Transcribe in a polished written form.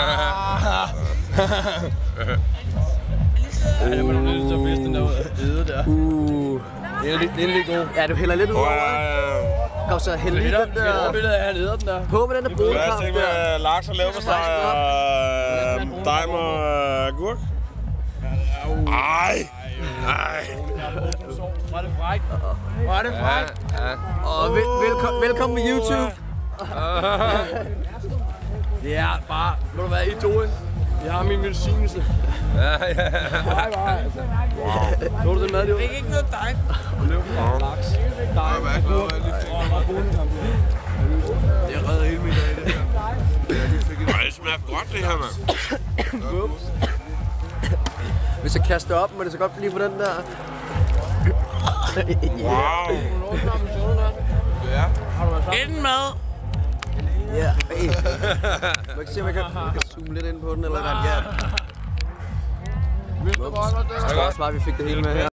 Ja, man er nødt til at fiske den der ud af hvide der. Det er lidt god. Ja, du hælder lidt ud over. Kom så, hæld lige den der. Billedet af, han æder den der. På med den der brune kamp der. med laks og leverpostej og dime og agurk. Ej! Var det frækt? Var det frækt? Og velkommen på YouTube. Det er bare, må du være i to. Jeg har min velsignelse. Nej, altså. Wow. Så du den mad, det var ikke noget dej. Laks. Jeg redder hele min dag, det her. Det smager godt, det her, mand. Hvis jeg kaster op, må det så godt blive på den der. Wow. Inden mad. Ja, hey. Må ikke se, om jeg kan zoome lidt ind på den, eller hvad? Ja. Det var også bare, at vi fik det hele med her.